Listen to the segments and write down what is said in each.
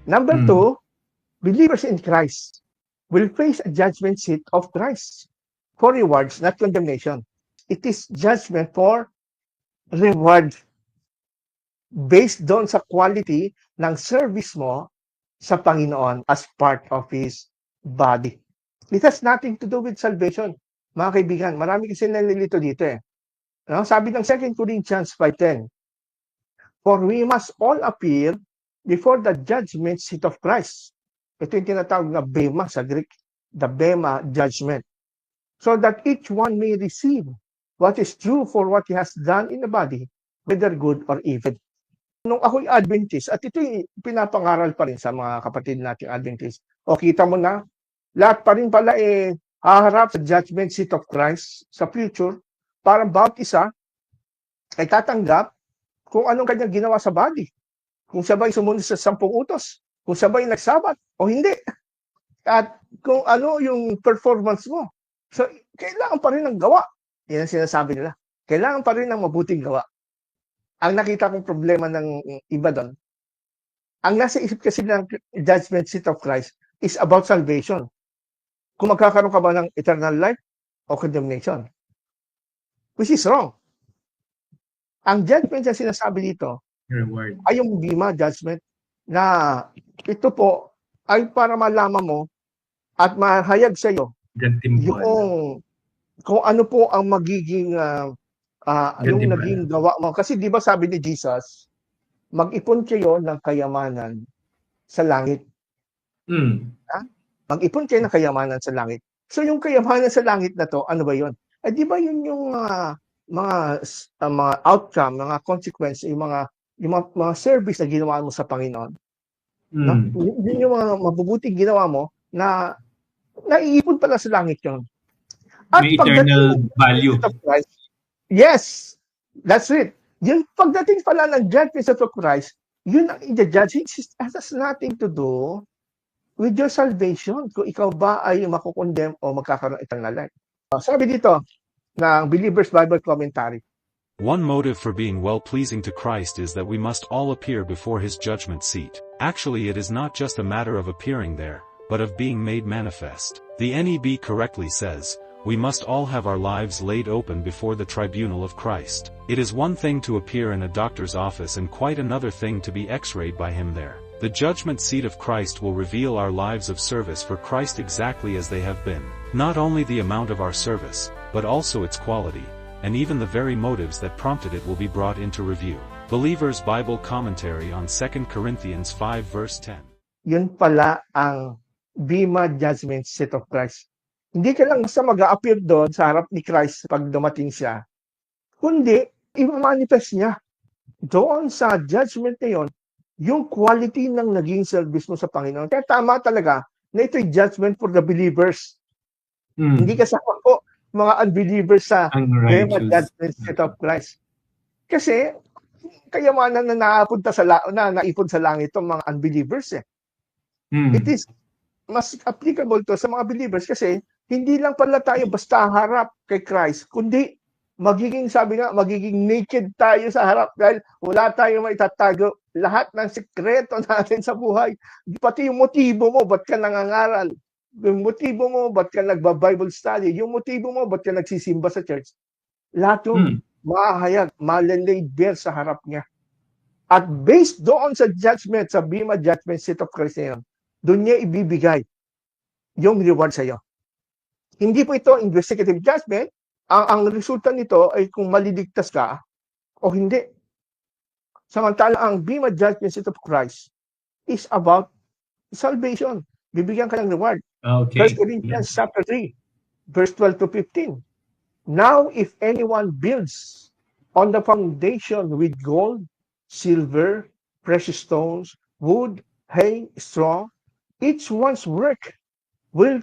Number two, believers in Christ will face a judgment seat of Christ for rewards, not condemnation. It is judgment for reward based doon sa quality ng service mo sa Panginoon as part of His body. It has nothing to do with salvation. Mga kaibigan, marami kasi nalilito dito eh. No? Sabi ng 2 Corinthians 5:10, for we must all appear before the judgment seat of Christ. Ito yung tinatawag na bema sa Greek, the bema judgment. So that each one may receive what is true for what he has done in the body, whether good or evil. Nung ako'y Adventist, at ito'y pinapangaral pa rin sa mga kapatid nating Adventist, o kita mo na, lahat pa rin pala haharap sa judgment seat of Christ sa future, para bawat isa ay tatanggap kung anong kanyang ginawa sa body. Kung sabay sumunod sa 10 utos, kung sabay nagsabat o hindi. At kung ano yung performance mo. So, kailangan pa rin ng gawa. Yan ang sinasabi nila. Kailangan pa rin ng mabuting gawa. Ang nakita kong problema ng iba doon, ang nasa isip kasi ng judgment seat of Christ is about salvation. Kung magkakaroon ka ba ng eternal life o condemnation. Which is wrong. Ang judgment na sinasabi dito Reward. ay yung bima judgment na ito po ay para malaman mo at mahayag sa iyo yung kung ano po ang magiging yung naging gawa mo. Kasi di ba sabi ni Jesus, mag-ipon kayo ng kayamanan sa langit. Mag-ipon kayo ng kayamanan sa langit. So yung kayamanan sa langit na to, ano ba yun? Di ba yun yung mga outcome, mga consequence, yung mga service na ginawa mo sa Panginoon. No? Yun yung mga mabubuting ginawa mo na naiipon pala sa langit yun. At may eternal value. Christ, yes, that's it. Yung pagdating pala ng judgment of Christ, yun ang i-judge. It has nothing to do with your salvation. Kung ikaw ba ay makukondemn o magkakaroon ng eternal life. Sabi dito, ng Believer's Bible Commentary. One motive for being well-pleasing to Christ is that we must all appear before His judgment seat. Actually, it is not just a matter of appearing there, but of being made manifest. The NEB correctly says, we must all have our lives laid open before the tribunal of Christ. It is one thing to appear in a doctor's office and quite another thing to be x-rayed by him there. The judgment seat of Christ will reveal our lives of service for Christ exactly as they have been. Not only the amount of our service, but also its quality, and even the very motives that prompted it will be brought into review. Believer's Bible Commentary on 2 Corinthians 5 verse 10. Yun pala ang bima judgment seat of Christ. Hindi ka lang basta mag-a-appear doon sa harap ni Christ pag dumating siya, kundi i-manifest niya doon sa judgment na yun, yung quality ng naging service mo sa Panginoon. Kaya tama talaga na ito'y judgment for the believers. Hindi kasama po mga unbelievers sa bema judgment seat of Christ. Kasi kayamanan na naipon sa langit itong mga unbelievers eh. It is mas applicable to sa mga believers kasi hindi lang pala tayo basta harap kay Christ, kundi magiging naked tayo sa harap dahil wala tayong maitatago. Lahat ng sikreto natin sa buhay, pati yung motibo mo, ba't ka nangangaral? Yung motibo mo, ba't ka nagba-Bible study? Yung motibo mo, ba't ka nagsisimba sa church? Lahat yung mahahayag, malalaid bare sa harap niya. At based doon sa judgment, sa bima judgment seat of Christ na yun, doon niya ibibigay yung reward sa iyo. Hindi po ito investigative judgment. Ang resulta nito ay kung maliligtas ka o hindi. Samantala, ang bima judgment seat of Christ is about salvation. Bibigyan ka ng reward. Okay. 1 Corinthians chapter 3, verse 12 to 15. Now, if anyone builds on the foundation with gold, silver, precious stones, wood, hay, straw, each one's work will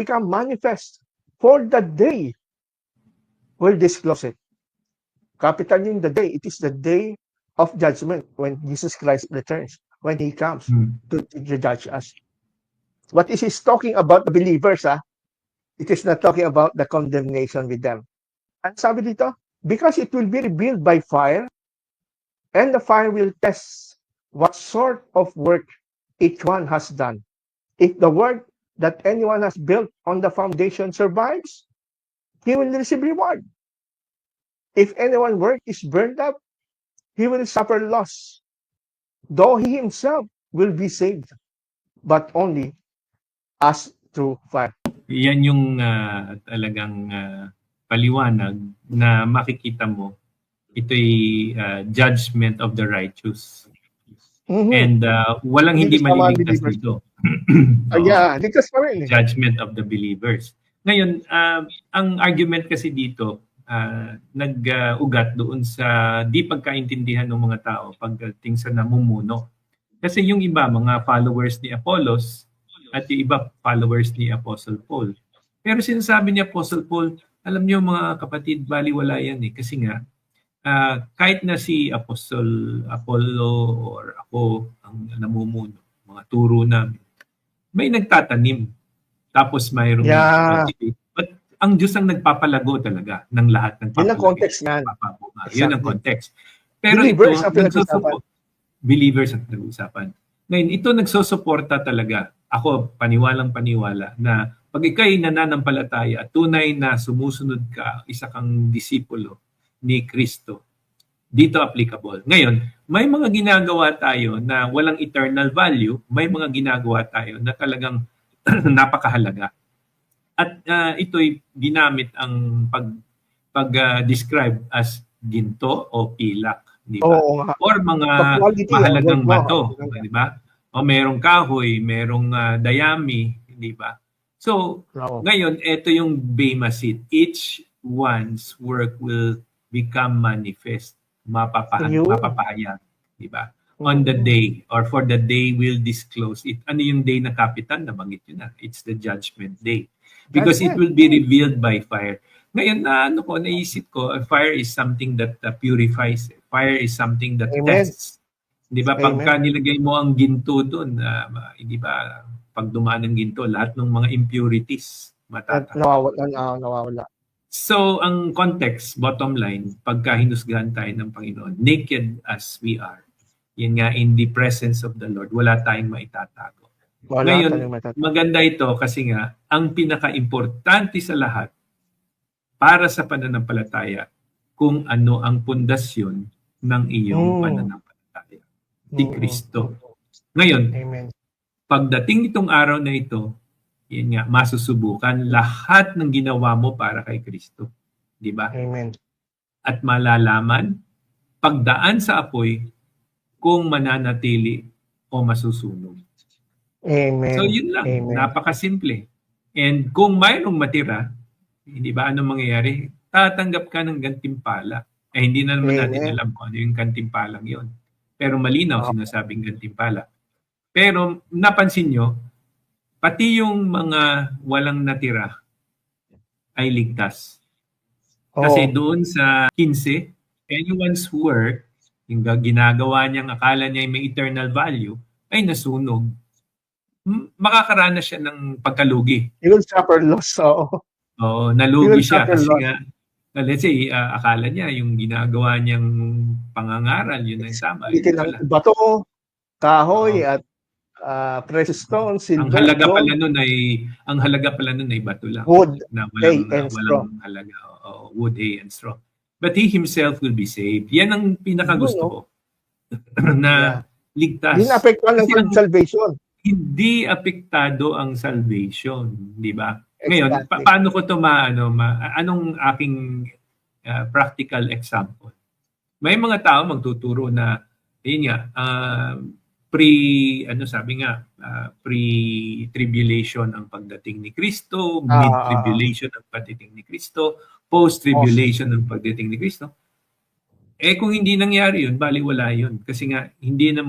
become manifest, for the day will disclose it. Capital in the day. It is the day of judgment when Jesus Christ returns, when He comes to judge us. What is He talking about the believers? It is not talking about the condemnation with them. And sabi dito, because it will be revealed by fire, and the fire will test what sort of work each one has done. If the work that anyone has built on the foundation survives, he will receive reward. If anyone's work is burned up, he will suffer loss, though he himself will be saved, but only as through fire. Yan yung talagang paliwanag na makikita mo. Ito'y judgment of the righteous. Mhm. And walang hindi Ligtas na mga maliligtas believers. dito. Yeah, ligtas pa rin. Judgment of the believers. Ngayon, ang argument kasi dito, nag-ugat doon sa di pagkaintindihan ng mga tao pagdating sa namumuno. Kasi yung iba, mga followers ni Apollos at yung iba, followers ni Apostle Paul. Pero sinasabi ni Apostle Paul, alam niyo mga kapatid, baliwala yan eh. Kasi nga, kahit na si Apostle Apollo or ako ang namumuno, mga turo namin, may nagtatanim. Tapos mayroong but ang Diyos ang nagpapalago talaga ng lahat ng Yun ang context yan. Yun ang context. Pero Believers ito, ang pinag-usapan. Believers ang pinag-usapan. Ngayon, ito nagsosuporta talaga. Ako, paniwalang-paniwala na pag ikaw'y nananampalataya at tunay na sumusunod ka, isa kang disipulo ni Kristo, dito applicable. Ngayon, may mga ginagawa tayo na walang eternal value, may mga ginagawa tayo na talagang napakahalaga. At ito'y ginamit ang pag-describe as ginto o pilak, di ba? Oo nga. Or mga mahalagang bato, di ba? O merong kahoy, merong dayami, di ba? So, ngayon, ito yung Bema seat. Each one's work will become manifest, mapapahayag, di ba? On the day or for the day will disclose it. Ano yung day na kapitan? Nabanggit yun na. It's the judgment day. Because it will be revealed by fire. Ngayon, naisip ko, fire is something that purifies. Fire is something that tests. Di ba? Pagka nilagay mo ang ginto doon, di ba? Pag dumaan ng ginto, lahat ng mga impurities matatanggal. Nawawala. So, ang context, bottom line, pagka hinusgahan tayo ng Panginoon, naked as we are, yun nga, in the presence of the Lord, wala tayong maitatago. Ngayon, maganda ito kasi nga, ang pinaka-importante sa lahat para sa pananampalataya, kung ano ang pundasyon ng iyong pananampalataya. Si Kristo. Ngayon, pagdating itong araw na ito, yun nga, masusubukan lahat ng ginawa mo para kay Kristo. Di ba? Amen. At malalaman, pagdaan sa apoy, kung mananatili o masusunog. Amen. So yun lang, napakasimple. And kung mayroong matira, hindi ba anong mangyayari? Tatanggap ka ng gantimpala. Hindi na naman natin alam kung ano yung gantimpalang yun. Pero malinaw sinasabing gantimpala. Pero napansin nyo, pati yung mga walang natira ay ligtas. Kasi doon sa 15, anyone's work, yung ginagawa niyang akala niya may eternal value, ay nasunog. Makakaranas siya ng pagkalugi. He will suffer loss. Oo, nalugi siya kasi nga, let's say, akala niya yung ginagawa niyang pangangaral, yun ang tama. Bato, kahoy, at precious stones, silver, ang halaga pala nun ay bato lang. Wood, hay, and straw. Walang halaga. Wood, hay, and straw. But he himself will be saved. Yan ang pinakagusto ko. Na ligtas. Hindi na-apektuhan ng salvation. Hindi apektado ang salvation. Di ba? Ngayon, paano ko ito anong aking practical example? May mga tao magtuturo na, yun nga, pre-tribulation ang pagdating ni Kristo, mid-tribulation ang pagdating ni Kristo, post-tribulation ang pagdating ni Kristo. Kung hindi nangyari yun, baliwala yun. Kasi nga,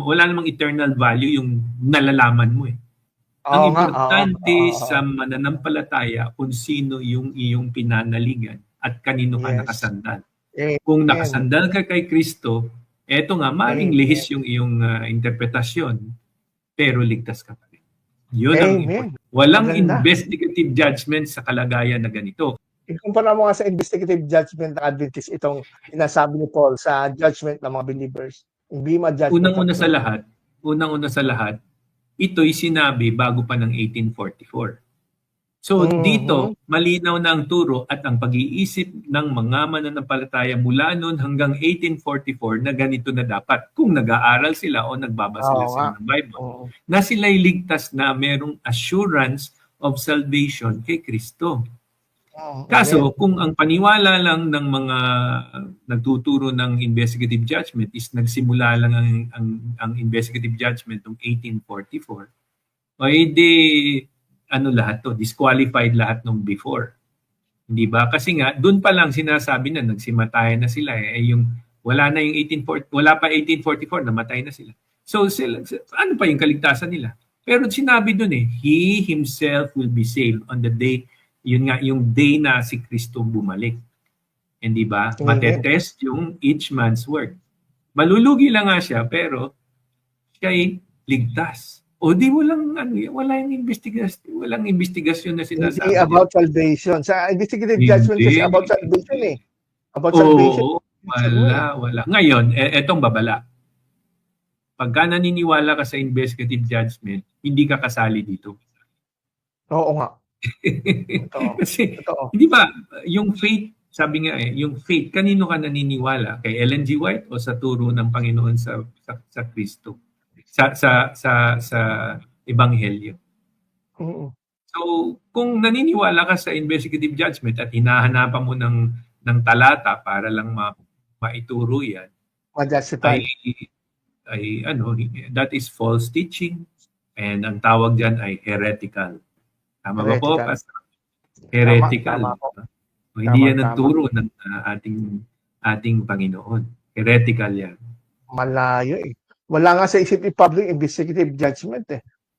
wala namang eternal value yung nalalaman mo eh. Ang importante sa mananampalataya kung sino yung iyong pinanaligan at kanino ka nakasandal. Kung nakasandal ka kay Kristo, eto nga, maring lihis yung iyong interpretasyon, pero ligtas ka pa rin. Yun ang important. Walang investigative judgment sa kalagayan na ganito. Ikumpara mo nga sa investigative judgment ng Adventist itong inasabi ni Paul sa judgment ng mga believers. Unang-una sa lahat, ito'y sinabi bago pa ng 1844. So dito, malinaw na ang turo at ang pag-iisip ng mga mananampalataya mula noon hanggang 1844 na ganito na dapat kung nag-aaral sila o nagbabasa sila ng Bible. Na sila'y ligtas na merong assurance of salvation kay Kristo. Kaso kung ang paniwala lang ng mga nagtuturo ng investigative judgment is nagsimula lang ang investigative judgment noong 1844, o edi ano lahat to, disqualified lahat nung before. Hindi ba? Kasi nga doon pa lang sinasabi na nagsimatayan na sila yung wala na yung 1840, wala pa 1844 namatay na sila. So sila, ano pa yung kaligtasan nila? Pero sinabi doon he himself will be saved on the day, yun nga yung day na si Kristo bumalik. Hindi ba? Matetest yung each man's work. Malulugi lang nga siya pero siya'y ligtas. O di walang investigasyon na sinasabi. Hindi about salvation. Sa investigative judgment kasi about salvation About salvation. Wala. Ngayon, etong babala. Pagka naniniwala ka sa investigative judgment, hindi ka kasali dito. Oo nga. Kasi, hindi ba, yung faith, sabi nga yung faith, kanino ka naniniwala? Kay Ellen G. White o sa turo ng Panginoon sa Kristo? Sa ebanghelyo. So, kung naniniwala ka sa investigative judgment at hinahanapan mo ng talata para lang maituro yan, that is false teaching and ang tawag dyan ay heretical. Tama ba po? Heretical. Hindi yan ang turo ng ating Panginoon. Heretical yan. Malayo Wala nga sa isip i-public investigative judgment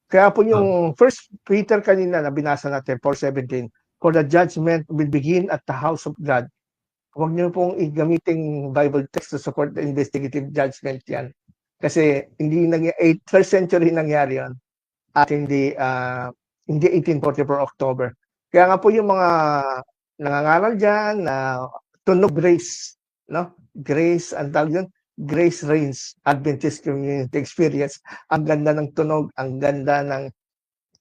Kaya po yung First Peter kanina na binasa natin, 4:17, for the judgment will begin at the house of God. Huwag niyo pong igamiting Bible text to support the investigative judgment yan. Kasi hindi 1st century nangyari yan at hindi 1844 October. Kaya nga po yung mga nangangaral dyan na tunog grace, no? Grace, ang tawag yun, Grace Reigns Adventist Community Experience. Ang ganda ng tunog, ang ganda ng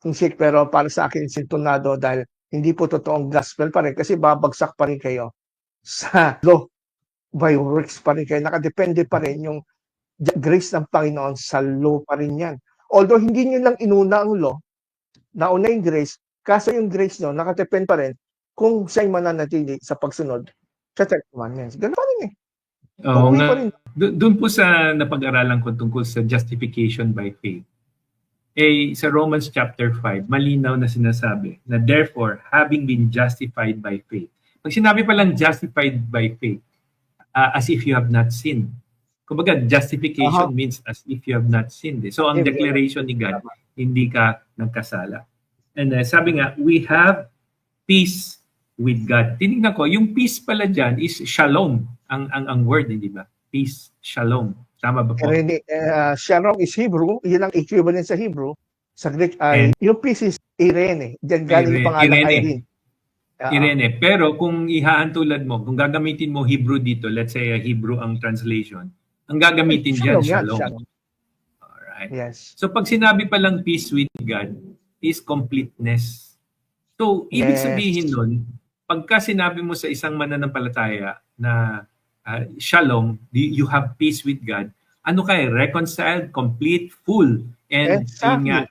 music, pero para sa akin sintonado dahil hindi po totoong gospel pa rin kasi babagsak pa rin kayo sa law by works pa rin kayo. Nakadepende pa rin yung grace ng Panginoon sa law pa rin yan. Although hindi nyo lang inuna ang law, nauna yung grace, kaso yung grace nyo nakadepende pa rin kung siya'y mananatili sa pagsunod sa 10 commandments. Ganun pa rin Oo nga. Doon po sa napag-aralan ko tungkol sa justification by faith. Sa Romans chapter 5, malinaw na sinasabi na therefore, having been justified by faith. Pag sinabi pa lang justified by faith, as if you have not sinned. Kumbaga, justification means as if you have not sinned. So, ang declaration ni God, hindi ka nagkasala. And sabi nga, we have peace with God. Tinignan ko, yung peace pala dyan is shalom. Ang word, hindi ba? Peace, shalom. Tama ba po? Shalom is Hebrew. Yun ang equivalent sa Hebrew. Sa Greek, yung peace is Irene. Diyan galing yung pangalan Irene. Irene. Pero kung ihaantulad mo, kung gagamitin mo Hebrew dito, let's say Hebrew ang translation, ang gagamitin dyan, shalom. Alright. Yes. So pag sinabi pa lang peace with God, is completeness. So, ibig sabihin nun, pagka sinabi mo sa isang mananampalataya na shalom, you have peace with God, ano kayo? Reconciled, complete, full. And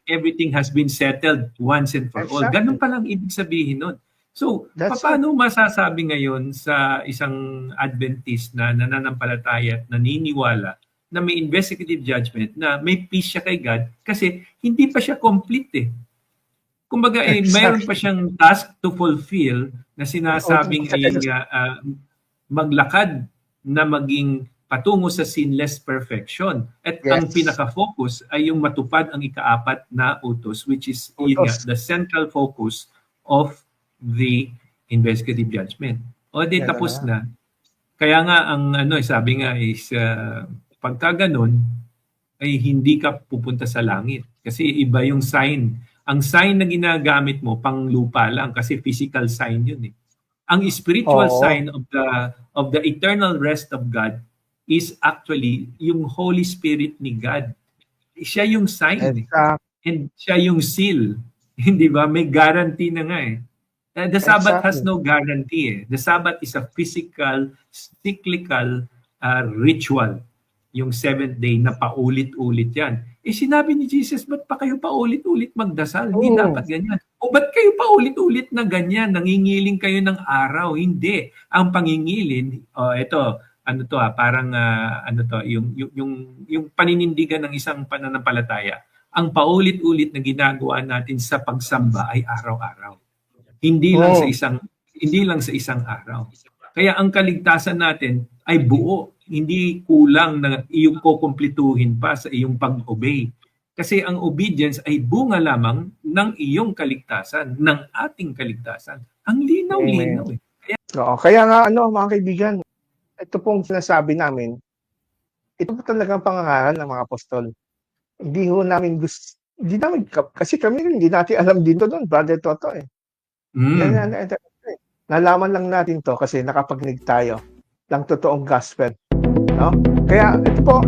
everything has been settled once and for all. Ganun palang ibig sabihin nun. So, paano masasabi ngayon sa isang Adventist na nananampalataya at naniniwala na may investigative judgment na may peace siya kay God kasi hindi pa siya complete Kumbaga, mayroon pa siyang task to fulfill na sinasabing maglakad na maging patungo sa sinless perfection. At ang pinaka-focus ay yung matupad ang ika-4 na utos, which is the central focus of the investigative judgment. O di tapos na. Kaya nga ang sabi nga is pagka ganun ay hindi ka pupunta sa langit kasi iba yung sign. Ang sign na ginagamit mo pang lupa lang kasi physical sign yun Ang spiritual sign of the eternal rest of God is actually yung Holy Spirit ni God. Siya yung sign. And siya yung seal. Hindi ba? May guarantee na nga eh. The Sabbath has no guarantee eh. The Sabbath is a physical, cyclical ritual. Yung 7th day na paulit-ulit yan. Eh sinabi ni Jesus, ba't pa kayo paulit-ulit magdasal? Hindi dapat ganyan. O ba't kayo paulit-ulit na ganyan? Nangingiling kayo ng araw? Hindi. Ang pangingilin, parang yung paninindigan ng isang pananampalataya. Ang paulit-ulit na ginagawa natin sa pagsamba ay araw-araw. Hindi lang sa isang araw. Kaya ang kaligtasan natin ay buo, hindi kulang na iyong kukumplituhin pa sa iyong pag-obey. Kasi ang obedience ay bunga lamang ng iyong kaligtasan, ng ating kaligtasan. Ang linaw-linaw eh. Kaya nga mga kaibigan, ito pong sinasabi namin, ito po talagang pangangaral ng mga apostol. Hindi namin kasi kami rin, hindi natin alam dito doon, Brother Toto eh. Nalaman lang natin to kasi nakapagnig tayo ng totoong gospel. No? Kaya ito po,